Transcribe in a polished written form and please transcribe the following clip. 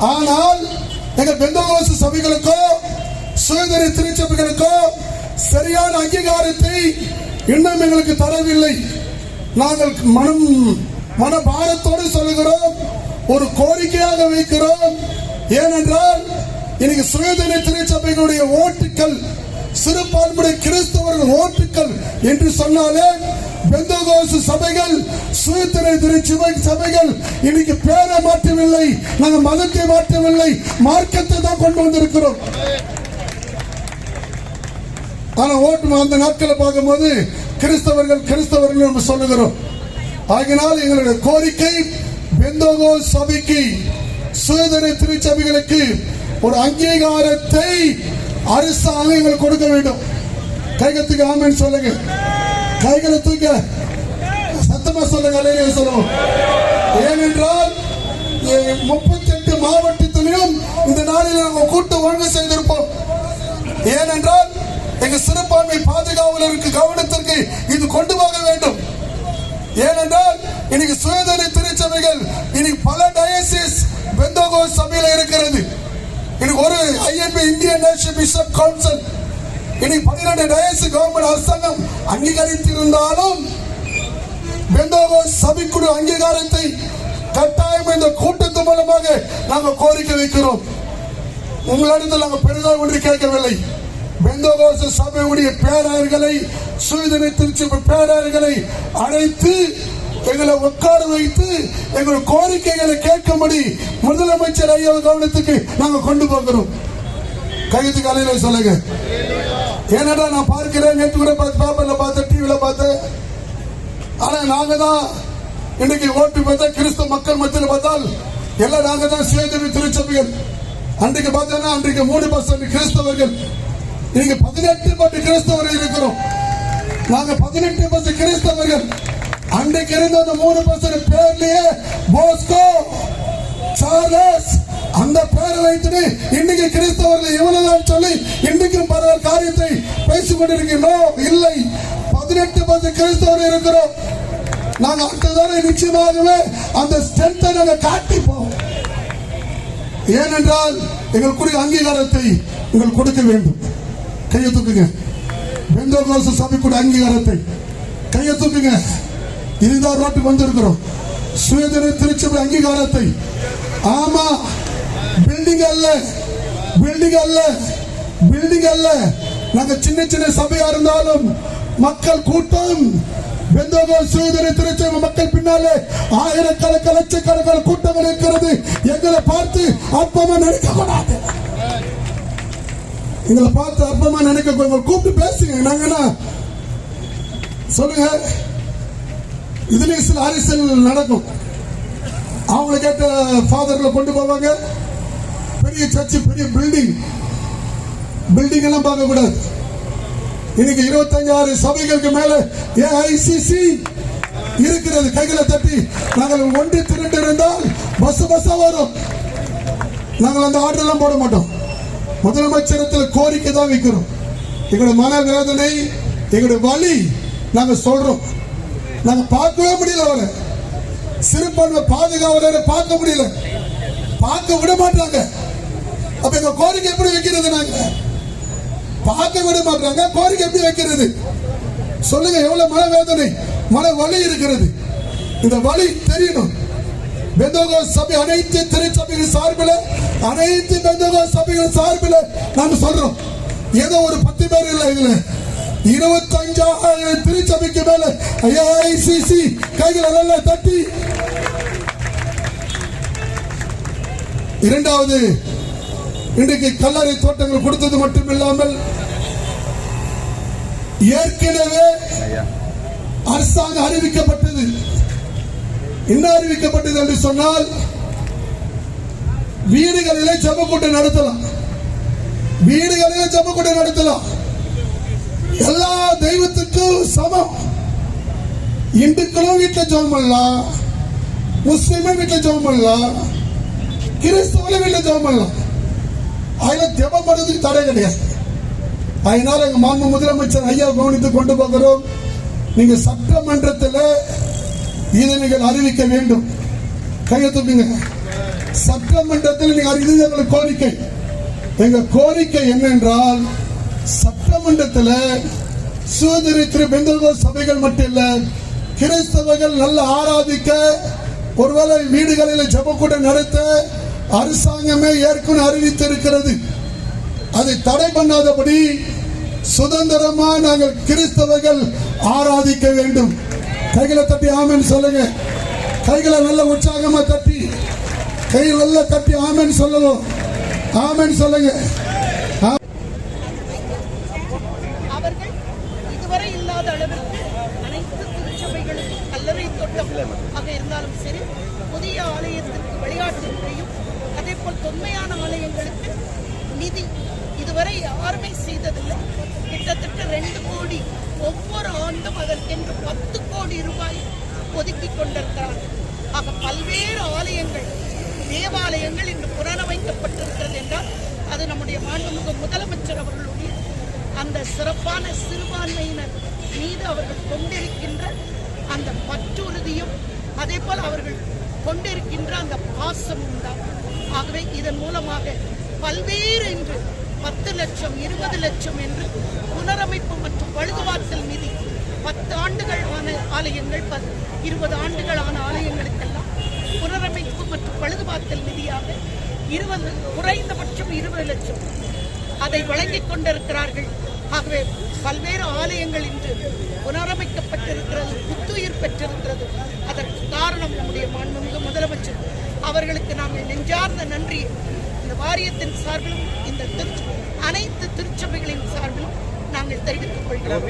ஆனால் எங்கள் பெந்தகோஸ்து சபைகளுக்கோ சுயதரி திருச்சபைகளுக்கோ சரியான அங்கீகாரத்தை இன்னும் எங்களுக்கு தரவில்லை. நாங்கள் மனபாரத்தோடு சொல்லுகிறோம், ஒரு கோரிக்கையாக வைக்கிறோம். ஏனென்றால் இன்னைக்கு சுயதரி திருச்சபைகளுடைய ஓட்டுக்கள், சிறுபான்மையுடைய கிறிஸ்தவர்கள் ஓட்டுக்கள் என்று சொன்னாலே பெந்தகோஸ்து சபைகள், சுயதரி சபைகள் இன்னைக்கு பேரை மாற்றவில்லை, நாங்கள் மதத்தை மாற்றவில்லை, மார்க்கத்தை தான் கொண்டு வந்திருக்கிறோம். ஆனா ஓட்டு அந்த நாட்களை பார்க்கும்போது கிறிஸ்தவர்கள் நம்ம சொல்லுகிறோம். ஆகினால் எங்களுடைய கோரிக்கை, பெந்தகோஸ்து சபைக்கு, சுயதரி திருச்சபைகளுக்கு ஒரு அங்கீகாரத்தை அரசாங்கம் எங்களுக்கு கொடுக்க வேண்டும். கைகத்துக்கு ஆமென் சொல்லுங்க, கைகளை தூக்க சத்தமா சொல்லுங்க, அல்லேலூயா சொல்லுவோம். ஏனென்றால் 38 மாவட்டத்திலும் இந்த நாளில் நாங்கள் கூட்டு ஒழுங்கு செய்திருப்போம். ஏனென்றால் எங்க சிறுபான்மை பாதுகாவலருக்கு கவனத்திற்கு இது கொண்டு போக வேண்டும். ஏனென்றால் இன்னைக்கு சுயதரி திருச்சபைகள் இன்னைக்கு பல டயசிஸ் பெந்தகோஸ்து சபையில இருக்கிறது. இன்னைக்கு ஒரு INB Indian national bishop council இன்னைக்கு 12 டயசிஸ் கவர்மெண்ட் அரசாங்கம் அங்கீகரித்திருந்தாலும் பெந்தகோஸ்து சபைக்குழு அங்கீகாரத்தை கட்டாயம் இந்த கூட்டத்தின் மூலமாக நாங்கள் கோரிக்கை வைக்கிறோம். உங்களிடத்தில் நாங்கள் பெரிதாக ஒன்று கேட்கவில்லை. பெந்தகோஸ்து சபையுடைய பேராயர்களை, சுயதரி திருச்சபை பேராயர்களை அழைத்து எங்களை உட்கார வைத்து எங்கள் கோரிக்கைகளை கேட்கும்படி முதலமைச்சர் ஐயா கவனத்துக்கு நாங்கள் கொண்டு போகிறோம். கையத்துக்கு அலையில சொல்லுங்க. ஏன்னா நான் பார்க்கிறேன், நேற்று கூட பேப்பர்ல பார்த்தேன், டிவில பார்த்தேன். ஆனா நாங்க தான் இன்னைக்கு ஓட்டு பார்த்தா கிறிஸ்தவ மக்கள் மத்தியில் பார்த்தால் எல்லாம் நாங்க தான் சுயதரி திருச்சபைகள். அன்றைக்கு பார்த்தோம்னா அன்றைக்கு 3% கிறிஸ்தவர்கள், இன்னைக்கு 18% கிறிஸ்தவர்கள் இருக்கிறோம். நாங்க 18% கிறிஸ்தவர்கள். அன்றைக்கு இருந்த அந்த 3% பேர்லயே போஸ்கோ, சார்லஸ் அந்த பேரை வைத்து இன்னைக்கு கிறிஸ்தவர்கள் இவ்வளவுதான் சொல்லி இன்றைக்கும் பல காரியத்தை பேசிக் கொண்டிருக்கிறோம். இல்லை, 18% கிறிஸ்தவர்கள் இருக்கிறோம். நாங்க அடுத்ததான நிச்சயமாகவே அந்த ஸ்ட்ரென்த்தை நாங்க காட்டிப்போம். ஏனென்றால் எங்களுக்குரிய அங்கீகாரத்தை எங்களுக்கு கொடுக்க வேண்டும். கையை தூக்குங்க. பெந்தகோஸ்து சபைக்குரிய அங்கீகாரத்தை கையை தூக்குங்க. இதுதான் ரோட்டுக்கு வந்திருக்கிறோம். சுயதரி திருச்சபை அங்கீகாரத்தை. ஆமா, பில்டிங் அல்ல, பில்டிங் அல்ல, பில்டிங் அல்ல. நாங்க சின்ன சின்ன சபையா இருந்தாலும் மக்கள் கூட்டம், பெந்தகோஸ்து சுயதரி திருச்சபை மக்கள் பின்னாலே ஆயிரக்கணக்கான லட்சக்கணக்கான கூட்டங்கள் இருக்கிறது. எங்களை பார்த்து அற்பமா நினைக்கக்கூடாது. எங்களை பார்த்து அற்பமா நினைக்க கூப்பிட்டு பேசுங்க. நாங்க சொல்லுங்க. இதுல சில அரசியல் நடக்கும். அவங்களை கேட்ட ஃபாதர்களை கொண்டு போவாங்க. பெரிய சர்ச்சு, பெரிய பில்டிங் எல்லாம் பார்க்க கூடாது. இன்னைக்கு 25 சபைகளுக்கு மேல AICC இருக்கிறது. கைகளை தட்டி நாங்கள் ஒன்று திரண்டு இருந்தால் பஸ்ஸா வரும். நாங்கள் அந்த ஆர்டர் எல்லாம் போட மாட்டோம். முதலமைச்சரத்தில் கோரிக்கை தான் வைக்கிறோம். எங்களுடைய மனவேதனை, எங்களுடைய வலி நாங்க சொல்றோம். நாங்க பார்க்கவே முடியல. அவரை சிறுபான்மை பாதுகாவலரை பார்க்க முடியல, பார்க்க விட மாட்டாங்க. அப்ப எங்க கோரிக்கை எப்படி வைக்கிறது? நாங்க பார்க்க விட மாட்டாங்க, கோரிக்கை எப்படி வைக்கிறது? சொல்லுங்க. எவ்வளவு மனவேதனை, மன வலி இருக்கிறது. இந்த வலி தெரியணும். பெந்தகோஸ்து சபை அனைத்து திருச்சபைகள் சார்பில், அனைத்து பெந்தகோஸ்து சபைகள் சார்பில் நாங்க சொல்றோம். ஏதோ ஒரு 10 பேர் இல்லை, இதுல 25,000 திருச்சபைக்கு மேல AICC கைகளை நல்லா தட்டி. இரண்டாவது, இன்றைக்கு கல்லறை தோட்டங்கள் கொடுத்தது மட்டும் இல்லாமல் ஏற்கனவே அரசாங்கம் அறிவிக்கப்பட்டது. என்ன அறிவிக்கப்பட்டது என்று சொன்னால், வீடுகளிலே ஜெபக்கூட்டம் நடத்தலாம். வீடுகளிலே ஜெபக்கூட்டம் நடத்தலாம். எல்லா தெய்வத்துக்கும் சமம். இந்துக்களும் வீட்டில் ஜெபம் பண்ணலாம், முஸ்லிமும் வீட்டில் ஜெபம் பண்ணலாம், கிறிஸ்தவர்களும் வீட்டில் ஜெபம் பண்ணலாம். அதுல ஜெபம் பண்றதுக்கு தடை கிடையாது. அதனால எங்க மாண்பு முதலமைச்சர் ஐயா கவனித்து கொண்டு போகிறோம். நீங்க சட்டமன்றத்தில் இதை நீங்கள் அறிவிக்க வேண்டும். கையை தூக்குங்க. சட்டமன்றத்தில் இது எங்களுக்கு கோரிக்கை. எங்க கோரிக்கை என்னென்றால், சட்டமன்றத்தில் சுதந்திர பெந்தகோஸ்து சபைகள் மட்டும் இல்ல, கிறிஸ்தவர்கள் நல்ல ஆராதிக்க, ஒருவேளை வீடுகளில் ஜெபக்கூட்டம் நடத்த அரசாங்கமே ஏற்கனவே அறிவித்திருக்கிறது. அதை தடை பண்ணாதபடி சுதந்திரமா நாங்கள் கிறிஸ்தவர்கள் ஆராதிக்க வேண்டும். கைகளை தட்டி ஆமென் சொல்லுங்க. கைகளை நல்ல உற்சாகமா தட்டி, கை நல்ல தட்டி ஆமென் சொல்லணும். ஆமென் சொல்லுங்க. அவர்கள் இதுவரை இல்லாத அளவிற்கு அனைத்து திருச்சபைகளுக்கும் கல்லறை தோட்டம் ஆக இருந்தாலும் சரி, புதிய ஆலயத்திற்கு விளையாட்டு முறையும், அதே போல் தொன்மையான ஆலயங்களுக்கு நிதி இதுவரை யாருமே செய்ததில்லை. கிட்டத்தட்ட 2 கோடி ஒவ்வொரு ஆண்டும் அதற்கென்று 10 கோடி ரூபாய் ஒதுக்கி கொண்டிருக்கிறார்கள். ஆக பல்வேறு ஆலயங்கள், தேவாலயங்கள் இன்று புனரமைக்கப்பட்டிருக்கிறது என்றால் அது நம்முடைய மாண்புமிகு முதலமைச்சர் அவர்களுடைய அந்த சிறப்பான சிறுபான்மையினர் மீது அவர்கள் கொண்டிருக்கின்ற அந்த பற்றுறுதியும், அதே போல் அவர்கள் கொண்டிருக்கின்ற அந்த பாசமும் தான். ஆகவே இதன் மூலமாக பல்வேறு இன்று 10 லட்சம் 20 லட்சம் என்று புனரமைப்பு மற்றும் பழுதுபார்த்தல் நிதி 10 ஆண்டுகள் ஆன ஆலயங்கள், 20 ஆண்டுகள் ஆன ஆலயங்களுக்கெல்லாம் புனரமைப்பு மற்றும் பழுதுபார்த்தல் நிதியாக குறைந்தபட்சம் 20 லட்சம் அதை வழங்கிக் கொண்டிருக்கிறார்கள். ஆகவே பல்வேறு ஆலயங்கள் இன்று புனரமைக்கப்பட்டிருக்கிறது, புத்துயிர் பெற்றிருக்கிறது. அதற்கு காரணம் நம்முடைய மாண்புமிகு முதலமைச்சர் அவர்களுக்கு நாங்கள் நெஞ்சார்ந்த நன்றி இந்த வாரியத்தின் சார்பிலும் இந்த அனைத்து திருச்சபைகளின் சார்பிலும் நாங்கள் தெரிவித்துக் கொள்கிறோம்.